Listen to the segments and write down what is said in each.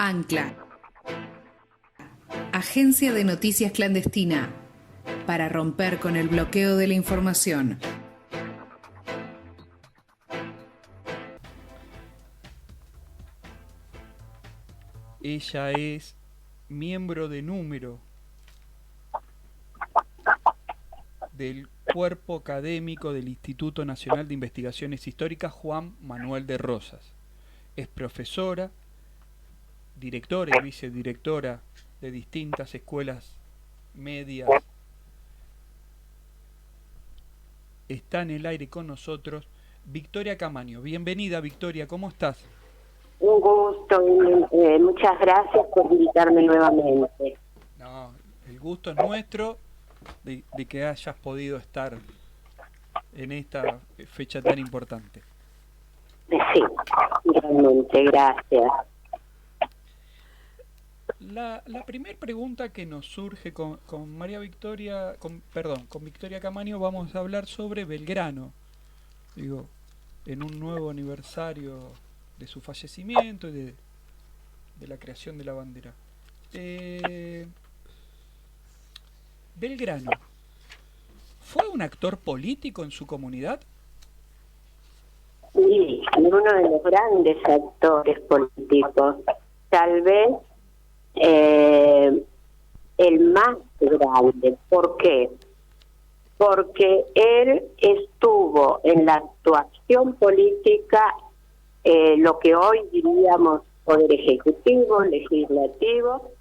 Ancla, agencia de noticias clandestina, para romper con el bloqueo de la información. Ella es miembro de número del cuerpo académico del Instituto Nacional de Investigaciones Históricas Juan Manuel de Rosas. Es profesora, directora y vicedirectora de distintas escuelas medias. Está en el aire con nosotros Victoria Camaño. Bienvenida, Victoria, ¿cómo estás? Un gusto, muchas gracias por invitarme nuevamente. No, el gusto es nuestro de que hayas podido estar en esta fecha tan importante. Sí, realmente, gracias. La primera pregunta que nos surge con María Victoria, con Victoria Camaño, vamos a hablar sobre Belgrano. Digo, en un nuevo aniversario de su fallecimiento y de la creación de la bandera. Belgrano, ¿fue un actor político en su comunidad? Sí, uno de los grandes actores políticos, tal vez el más grande. ¿Por qué? Porque él estuvo en la actuación política, lo que hoy diríamos poder ejecutivo, legislativo,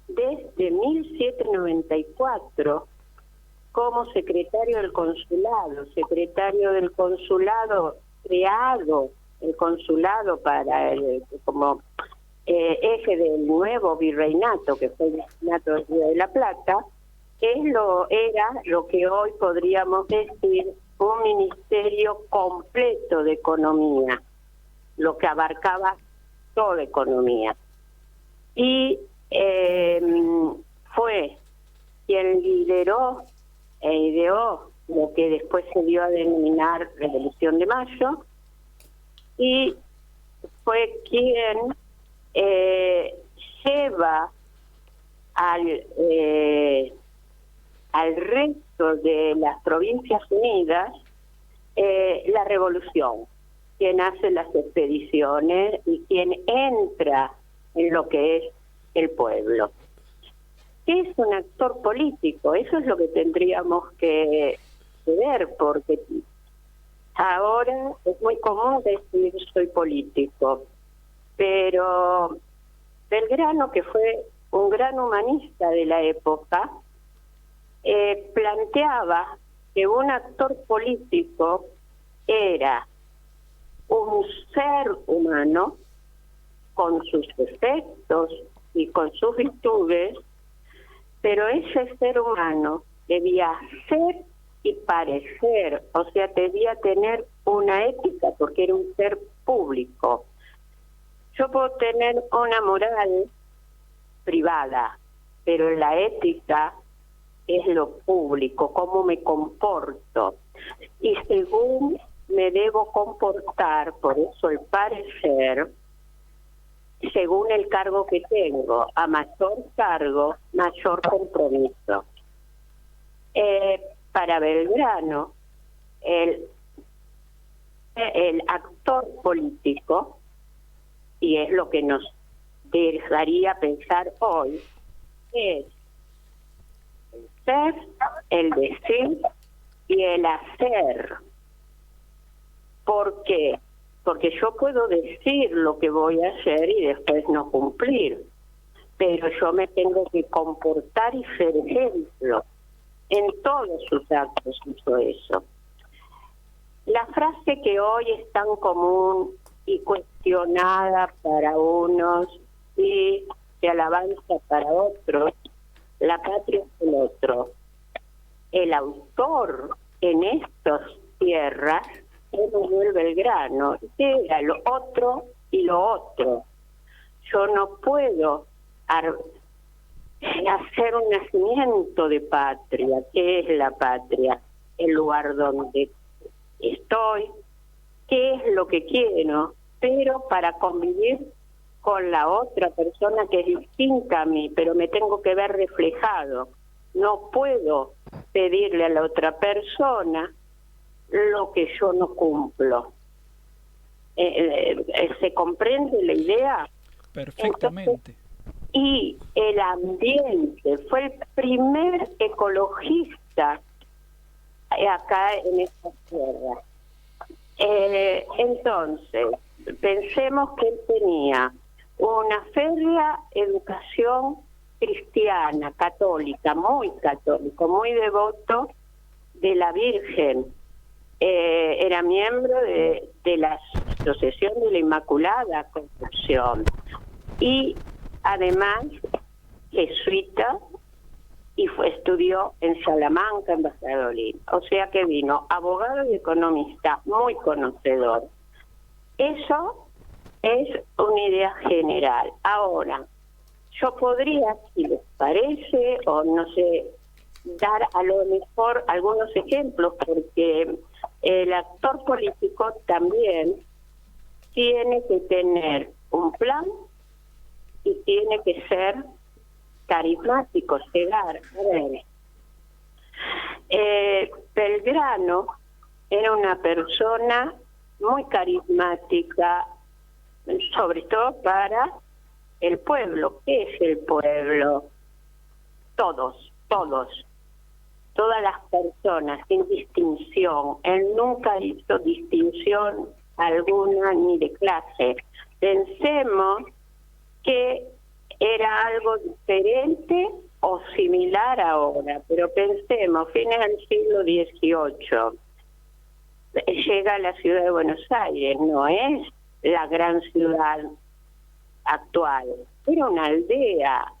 desde 1794 como secretario del consulado creado el consulado para como eje del nuevo virreinato, que fue el virreinato del Río de la Plata. Era lo que hoy podríamos decir un ministerio completo de economía, lo que abarcaba toda economía. Y fue quien lideró e ideó lo que después se dio a denominar Revolución de Mayo, y fue quien lleva al resto de las Provincias Unidas la revolución, quien hace las expediciones y quien entra en lo que es el pueblo. ¿Qué es un actor político? Eso es lo que tendríamos que ver, porque ahora es muy común decir soy político, pero Belgrano, que fue un gran humanista de la época, planteaba que un actor político era un ser humano con sus defectos y con sus virtudes, pero ese ser humano debía ser y parecer, o sea, debía tener una ética, porque era un ser público. Yo puedo tener una moral privada, pero la ética es lo público, cómo me comporto. Y según me debo comportar, por eso el parecer, según el cargo que tengo, a mayor cargo, mayor compromiso. Para Belgrano, el actor político, y es lo que nos dejaría pensar hoy, es el ser, el decir y el hacer. ¿Por qué? Porque yo puedo decir lo que voy a hacer y después no cumplir, pero yo me tengo que comportar y ser ejemplo. En todos sus actos hizo eso. La frase que hoy es tan común y cuestionada para unos y de alabanza para otros, la patria es el otro. El autor en estas tierras es Manuel Belgrano, que era lo otro y lo otro. Yo no puedo hacer un nacimiento de patria. ¿Qué es la patria? El lugar donde estoy, qué es lo que quiero, pero para convivir con la otra persona que es distinta a mí, pero me tengo que ver reflejado. No puedo pedirle a la otra persona lo que yo no cumplo. ¿Se comprende la idea? Perfectamente. Entonces, y el ambiente fue el primer ecologista acá en esta tierra. Entonces, pensemos que él tenía una férrea educación cristiana, católica, muy católico, muy devoto de la Virgen. Era miembro de la Asociación de la Inmaculada Concepción y además jesuita, y estudió en Salamanca, en Valladolid. O sea que vino abogado y economista, muy conocedor. Eso es una idea general. Ahora, yo podría, si les parece, o no sé, dar a lo mejor algunos ejemplos, porque el actor político también tiene que tener un plan y tiene que ser carismático, llegar. A ver, Belgrano era una persona muy carismática, sobre todo para el pueblo. ¿Qué es el pueblo? Todas las personas, sin distinción. Él nunca hizo distinción alguna ni de clase. Pensemos que era algo diferente o similar ahora, pero pensemos, fines del siglo XVIII, llega a la ciudad de Buenos Aires, no es la gran ciudad actual, era una aldea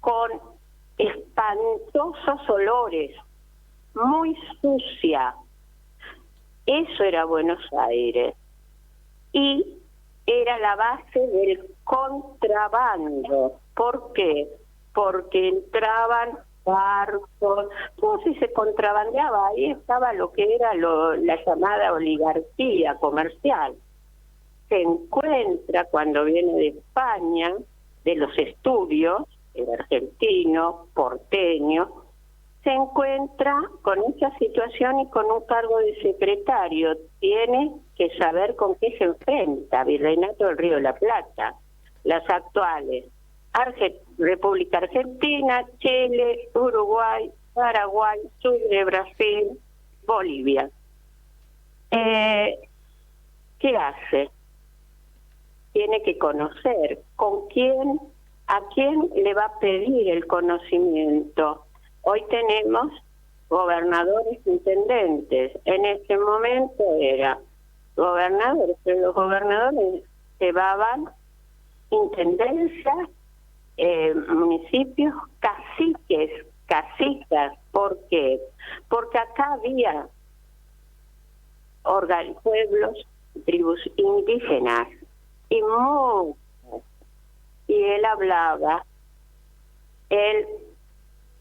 con espantosos olores, muy sucia. Eso era Buenos Aires. Y era la base del contrabando. ¿Por qué? Porque entraban barcos, como si se contrabandeaba. Ahí estaba lo que era la llamada oligarquía comercial. Se encuentra cuando viene de España, de los estudios, el argentino, porteño, se encuentra con esa situación y con un cargo de secretario. Tiene que saber con qué se enfrenta. Virreinato del Río de la Plata, las actuales República Argentina, Chile, Uruguay, Paraguay, sur de Brasil, Bolivia. ¿Qué hace? Tiene que conocer a quién le va a pedir el conocimiento. Hoy tenemos gobernadores, intendentes. En ese momento era gobernadores, pero los gobernadores llevaban intendencias, municipios, caciques, cacicas. ¿Por qué? Porque acá había pueblos, tribus indígenas, y muchas. Y él hablaba,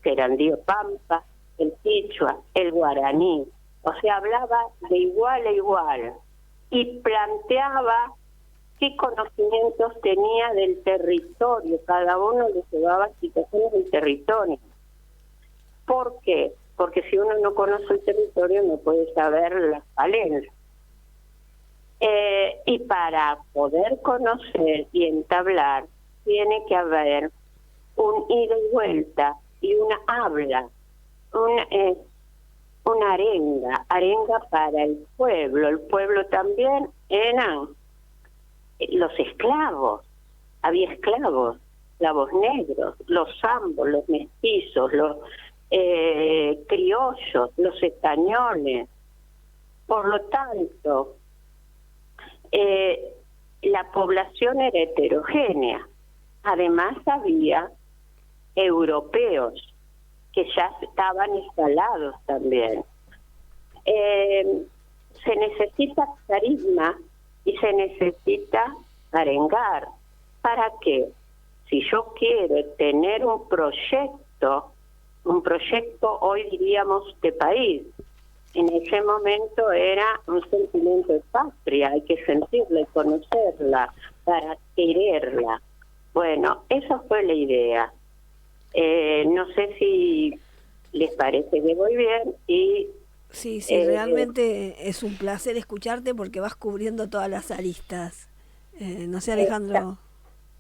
Querandío Pampa, el quichua, el guaraní, o sea, hablaba de igual a igual y planteaba qué conocimientos tenía del territorio, cada uno le llevaba situaciones del territorio. ¿Por qué? Porque si uno no conoce el territorio no puede saber las falencias. Y para poder conocer y entablar tiene que haber un ida y vuelta y una habla, una arenga para el pueblo también eran los esclavos, había esclavos negros, los zambos, los mestizos, los criollos, los españoles. Por lo tanto, la población era heterogénea. Además había europeos que ya estaban instalados también. Se necesita carisma y se necesita arengar. ¿Para qué? Si yo quiero tener un proyecto hoy diríamos de país, en ese momento era un sentimiento de patria, hay que sentirla y conocerla para quererla. Bueno, esa fue la idea. No sé si les parece que voy bien y... Sí, realmente es un placer escucharte porque vas cubriendo todas las aristas. No sé, Alejandro.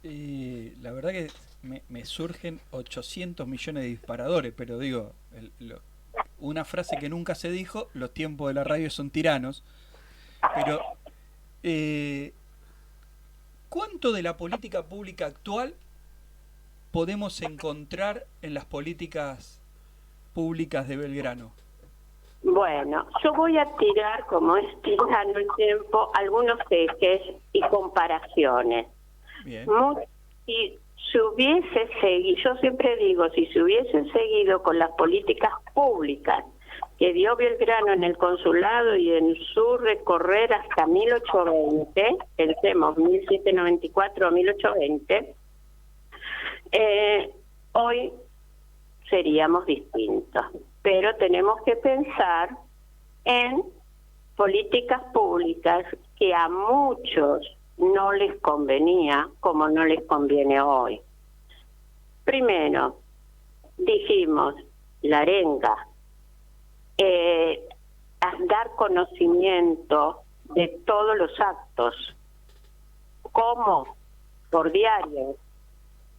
La verdad que me surgen 800 millones de disparadores, pero digo, una frase que nunca se dijo: los tiempos de la radio son tiranos. Pero, ¿cuánto de la política pública actual podemos encontrar en las políticas públicas de Belgrano? Bueno, yo voy a tirar, como es tirando el tiempo, algunos ejes y comparaciones. Bien. Si se hubiese seguido, yo siempre digo, si se hubiesen seguido con las políticas públicas que dio Belgrano en el consulado y en su recorrer hasta 1820, pensemos 1794 a 1820, hoy seríamos distintos. Pero tenemos que pensar en políticas públicas que a muchos no les convenía, como no les conviene hoy. Primero, dijimos, la arenga, dar conocimiento de todos los actos, como por diario,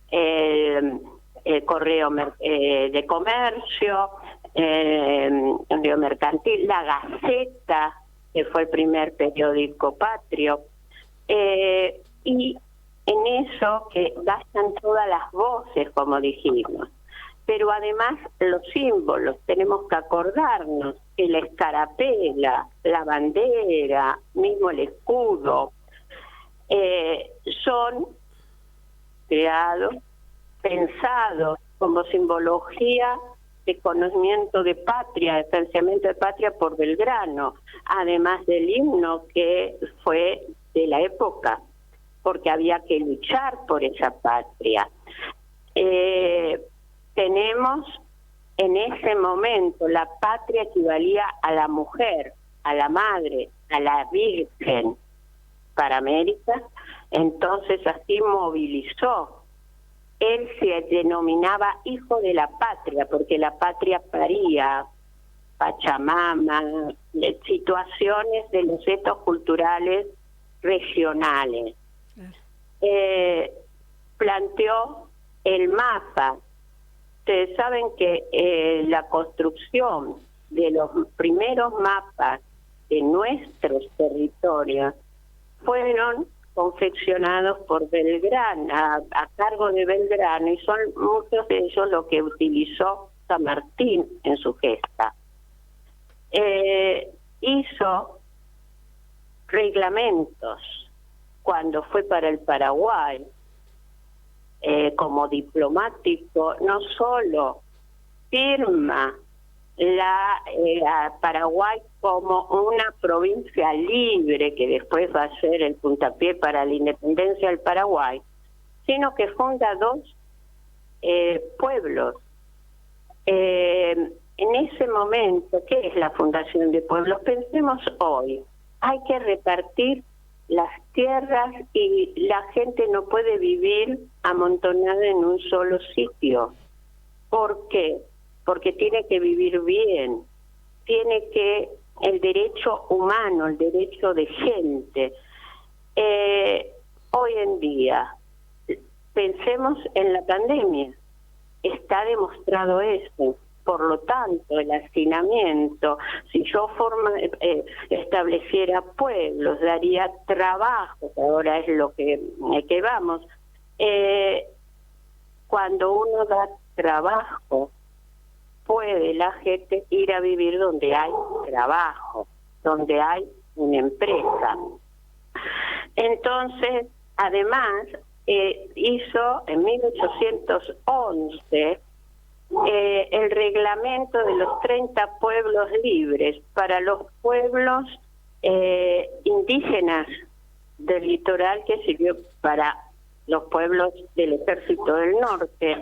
el correo de comercio, el mercantil, la Gaceta, que fue el primer periódico patrio, y en eso que bastan todas las voces, como dijimos. Pero además los símbolos, tenemos que acordarnos que la escarapela, la bandera, mismo el escudo, son creados, pensados como simbología de conocimiento de patria, de pensamiento de patria por Belgrano, además del himno que fue de la época, porque había que luchar por esa patria. Tenemos en ese momento la patria equivalía a la mujer, a la madre, a la virgen para América, entonces así movilizó. Él se denominaba hijo de la patria, porque la patria paría Pachamama, situaciones de los hechos culturales regionales. Planteó el mapa. Ustedes saben que la construcción de los primeros mapas de nuestros territorios fueron confeccionados por Belgrano, a cargo de Belgrano, y son muchos de ellos lo que utilizó San Martín en su gesta. Hizo reglamentos cuando fue para el Paraguay, como diplomático, no solo firma a Paraguay como una provincia libre, que después va a ser el puntapié para la independencia del Paraguay, sino que funda dos pueblos. En ese momento, ¿qué es la fundación de pueblos? Pensemos hoy, hay que repartir las tierras y la gente no puede vivir amontonada en un solo sitio. ¿Por qué? Porque tiene que vivir bien, tiene que el derecho humano, el derecho de gente. Hoy en día, pensemos en la pandemia, está demostrado eso. Por lo tanto, el hacinamiento, si yo estableciera pueblos, daría trabajo, que ahora es lo que vamos. Cuando uno da trabajo, puede la gente ir a vivir donde hay trabajo, donde hay una empresa. Entonces, además, hizo en 1811 el reglamento de los 30 pueblos libres para los pueblos indígenas del litoral, que sirvió para los pueblos del Ejército del Norte,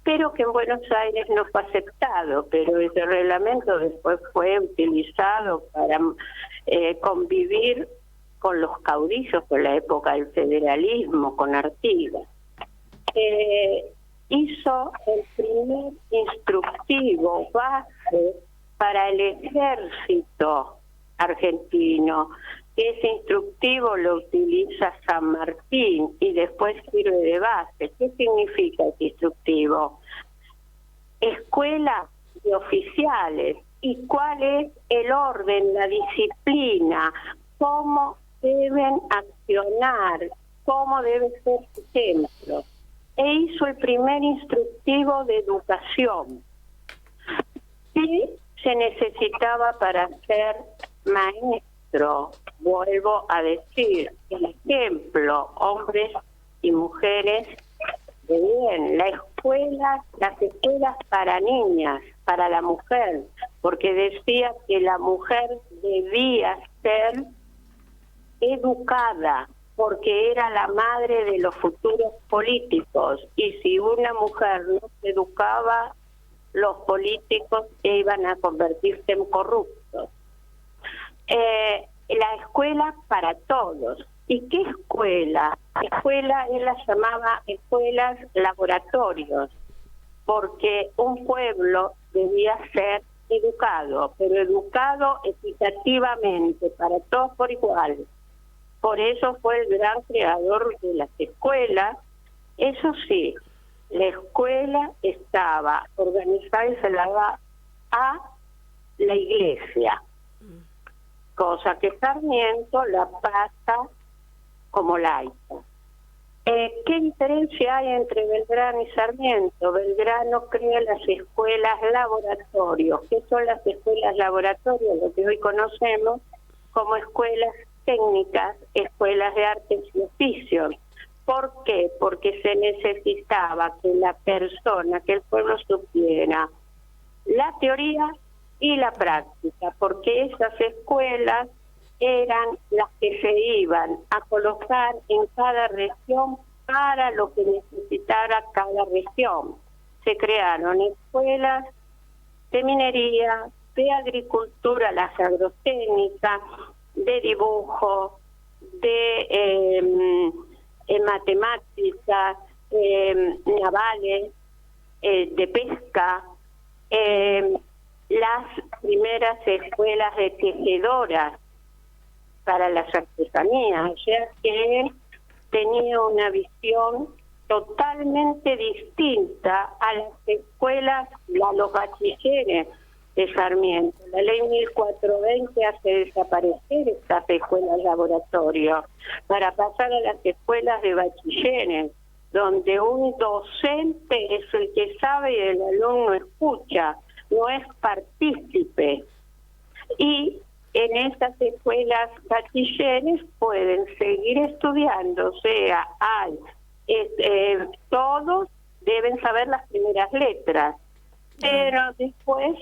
pero que en Buenos Aires no fue aceptado, pero ese reglamento después fue utilizado para convivir con los caudillos por la época del federalismo, con Artigas. Hizo el primer instructivo base para el ejército argentino. Ese instructivo lo utiliza San Martín y después sirve de base. ¿Qué significa ese instructivo? Escuela de oficiales. ¿Y cuál es el orden, la disciplina? ¿Cómo deben accionar? ¿Cómo debe ser su ejemplo? E hizo el primer instructivo de educación. ¿Qué se necesitaba para ser maestro? Vuelvo a decir, el ejemplo, hombres y mujeres de bien, las escuelas para niñas, para la mujer, porque decía que la mujer debía ser educada, porque era la madre de los futuros políticos, y si una mujer no se educaba, los políticos iban a convertirse en corruptos. La escuela para todos. ¿Y qué escuela? Escuela, él las llamaba escuelas laboratorios, porque un pueblo debía ser educado, pero educado equitativamente, para todos por igual. Por eso fue el gran creador de las escuelas. Eso sí, la escuela estaba organizada y se la daba a la iglesia, cosa que Sarmiento la pasa como laica. ¿Qué diferencia hay entre Belgrano y Sarmiento? Belgrano crea las escuelas laboratorios. ¿Qué son las escuelas laboratorios? Lo que hoy conocemos como escuelas técnicas, escuelas de artes y oficios. ¿Por qué? Porque se necesitaba que la persona, que el pueblo supiera la teoría y la práctica, porque esas escuelas eran las que se iban a colocar en cada región para lo que necesitara cada región. Se crearon escuelas de minería, de agricultura, las agrotécnicas, de dibujo, de matemáticas, navales, de pesca, las primeras escuelas de tejedoras para las artesanías. O sea que él tenía una visión totalmente distinta a las escuelas, a los bachilleres de Sarmiento. La ley 1420 hace desaparecer estas escuelas laboratorio para pasar a las escuelas de bachilleres, donde un docente es el que sabe y el alumno escucha, no es partícipe. Y en estas escuelas bachilleres pueden seguir estudiando, o sea, todos deben saber las primeras letras, pero después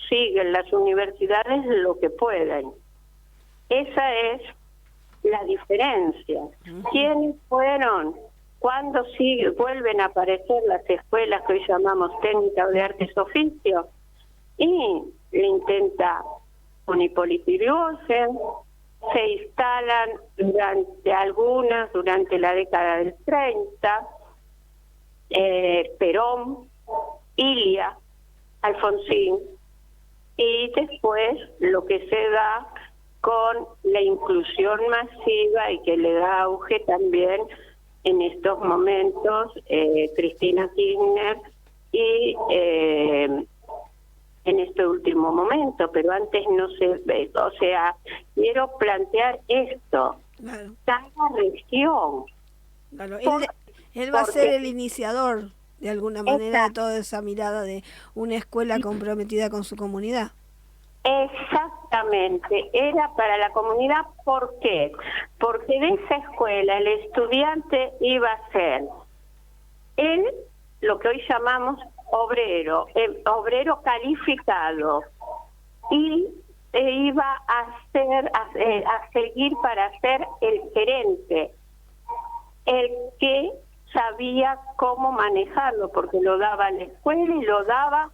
siguen las universidades lo que pueden. Esa es la diferencia. ¿Quiénes fueron? ¿Cuándo vuelven a aparecer las escuelas que hoy llamamos técnicas de artes oficios? Y le intenta con Hipólito Yrigoyen, se instalan durante la década del 30, Perón, Ilia, Alfonsín, y después lo que se da con la inclusión masiva y que le da auge también en estos momentos Cristina Kirchner y en este último momento, pero antes no se ve. O sea, quiero plantear esto. Claro. Cada región. Claro. Él va a ser el iniciador, de alguna manera, de toda esa mirada de una escuela comprometida con su comunidad. Exactamente, era para la comunidad. ¿Por qué? Porque de esa escuela el estudiante iba a ser lo que hoy llamamos obrero, obrero calificado, y iba a seguir para ser el gerente, el que sabía cómo manejarlo, porque lo daba la escuela y lo daba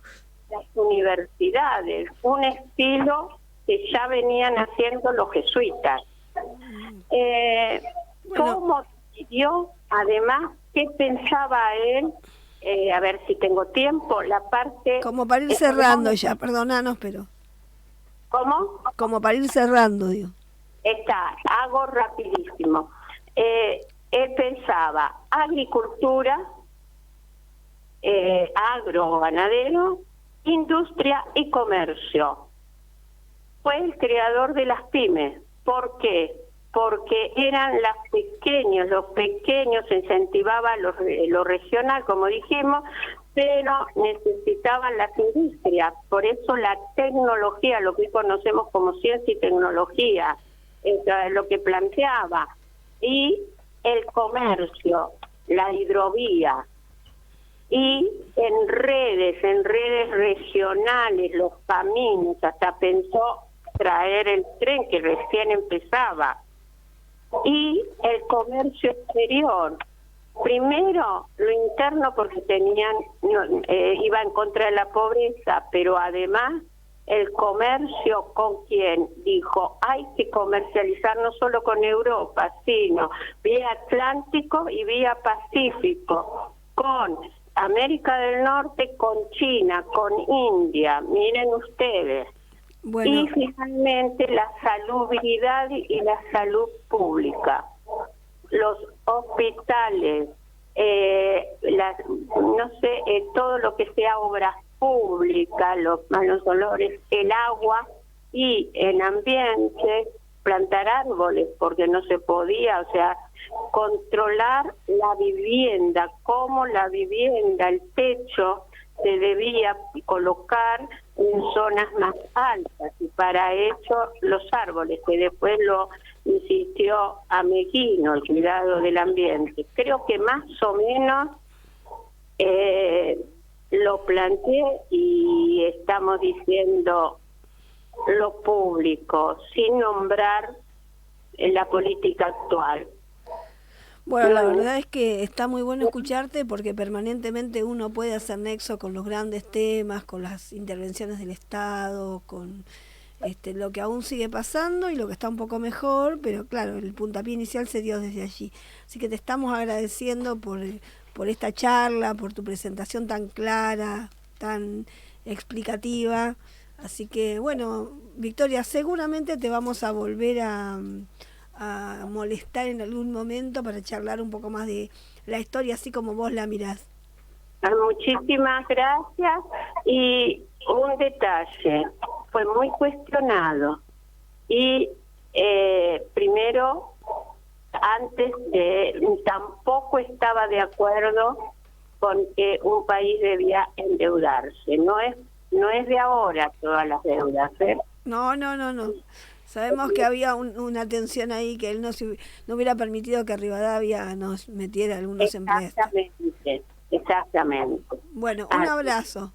las universidades, un estilo que ya venían haciendo los jesuitas. ¿Cómo decidió? Además, ¿qué pensaba él? A ver si tengo tiempo, la parte... Como para ir cerrando ya, perdónanos, pero... ¿Cómo? Como para ir cerrando, digo. Hago rapidísimo. Él pensaba agricultura, agro, ganadero, industria y comercio. Fue el creador de las pymes. ¿Por qué? Porque eran los pequeños, se incentivaba lo regional, como dijimos, pero necesitaban las industrias. Por eso la tecnología, lo que conocemos como ciencia y tecnología, es lo que planteaba. Y el comercio, la hidrovía, y en redes regionales, los caminos, hasta pensó traer el tren que recién empezaba, y el comercio exterior. Primero lo interno, porque iba en contra de la pobreza, pero además el comercio con quien dijo hay que comercializar no solo con Europa, sino vía Atlántico y vía Pacífico, con América del Norte, con China, con India, miren ustedes. Bueno. Y finalmente la salubridad y la salud pública, los hospitales, todo lo que sea obras públicas, los malos olores, el agua, y en ambiente plantar árboles, porque no se podía, controlar la vivienda, cómo la vivienda, el techo se debía colocar en zonas más altas, y para eso los árboles, que después lo insistió Ameghino, el cuidado del ambiente. Creo que más o menos lo planteé, y estamos diciendo lo público, sin nombrar la política actual. Bueno, la verdad es que está muy bueno escucharte, porque permanentemente uno puede hacer nexo con los grandes temas, con las intervenciones del Estado, con lo que aún sigue pasando y lo que está un poco mejor, pero claro, el puntapié inicial se dio desde allí. Así que te estamos agradeciendo por esta charla, por tu presentación tan clara, tan explicativa. Así que bueno, Victoria, seguramente te vamos a volver a molestar en algún momento para charlar un poco más de la historia, así como vos la mirás. Muchísimas gracias. Y un detalle, fue muy cuestionado, y primero, tampoco estaba de acuerdo con que un país debía endeudarse. No es de ahora todas las deudas, ¿eh? No. Sabemos que había una tensión ahí, que él no hubiera permitido que Rivadavia nos metiera algunos empleados. Exactamente. Bueno, un abrazo.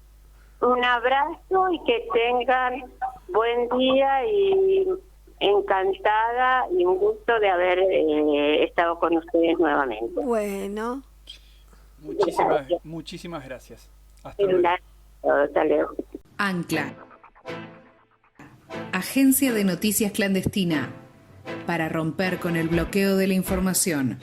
Un abrazo, y que tengan buen día, y encantada y un gusto de haber estado con ustedes nuevamente. Bueno. Muchísimas gracias. Hasta luego. Ancla, agencia de noticias clandestina, para romper con el bloqueo de la información.